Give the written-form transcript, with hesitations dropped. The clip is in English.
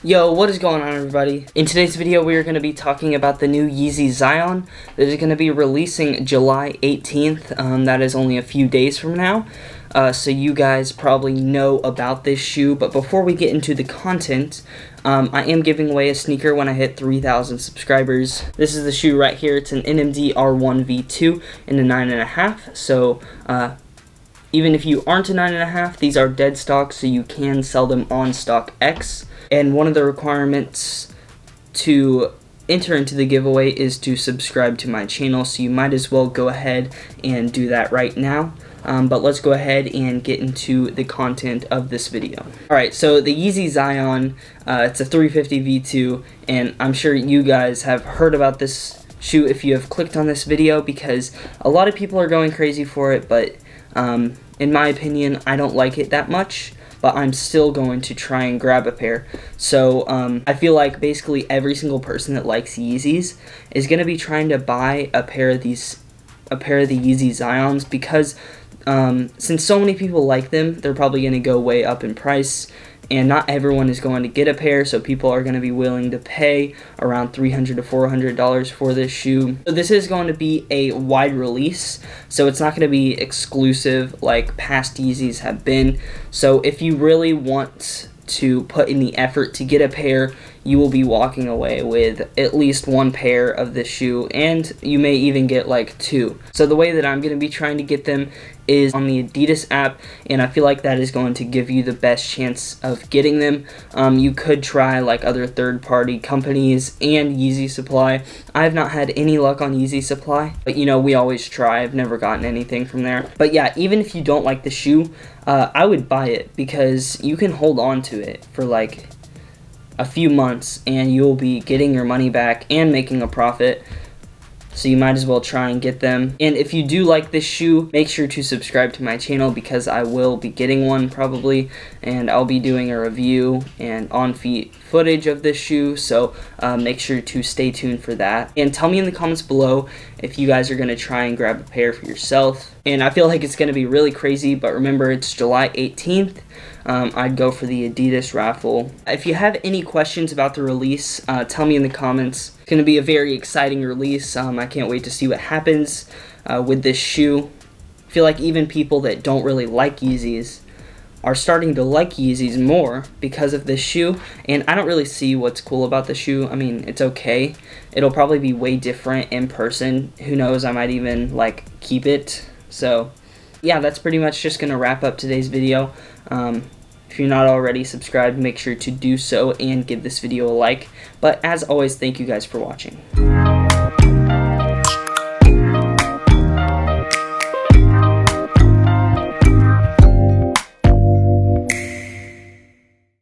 Yo, what is going on, everybody? In today's video, we are going to be talking about the new Yeezy Zyon that is going to be releasing July 18th. That is only a few days from now. So you guys probably know about this shoe, but before we get into the content, I am giving away a sneaker when I hit 3,000 subscribers. This is the shoe right here. It's an NMD R1 V2 in a 9.5. So, even if you aren't a 9.5, these are dead stock, so you can sell them on StockX. And one of the requirements to enter into the giveaway is to subscribe to my channel, so you might as well go ahead and do that right now. But let's go ahead and get into the content of this video. Alright, so the Yeezy Zyon, it's a 350 V2, and I'm sure you guys have heard about this shoe if you have clicked on this video, because a lot of people are going crazy for it, but in my opinion, I don't like it that much. But I'm still going to try and grab a pair. So I feel like basically every single person that likes Yeezys is going to be trying to buy a pair of the Yeezy Zyons, because since so many people like them, they're probably going to go way up in price, and not everyone is going to get a pair, so people are going to be willing to pay around $300 to $400 for this shoe. So this is going to be a wide release, so it's not going to be exclusive like past Yeezys have been. So if you really want to put in the effort to get a pair, you will be walking away with at least one pair of this shoe, and you may even get like two. So the way that I'm going to be trying to get them is on the Adidas app, and I feel like that is going to give you the best chance of getting them. You could try like other third-party companies and Yeezy Supply. I have not had any luck on Yeezy Supply, but you know, we always try. I've never gotten anything from there. But yeah, even if you don't like the shoe, I would buy it, because you can hold on to it for like a few months and you'll be getting your money back and making a profit. So you might as well try and get them. And if you do like this shoe, make sure to subscribe to my channel, because I will be getting one probably, and I'll be doing a review and on-feet footage of this shoe, so make sure to stay tuned for that. And tell me in the comments below if you guys are going to try and grab a pair for yourself. And I feel like it's going to be really crazy, but remember, it's July 18th. I'd go for the Adidas raffle. If you have any questions about the release, tell me in the comments. It's going to be a very exciting release. I can't wait to see what happens with this shoe. I feel like even people that don't really like Yeezys are starting to like Yeezys more because of this shoe, and I don't really see what's cool about the shoe. I mean, it's okay. It'll probably be way different in person. Who knows, I might even like keep it. So yeah, that's pretty much just gonna wrap up today's video. If you're not already subscribed, make sure to do so and give this video a like. But as always, thank you guys for watching.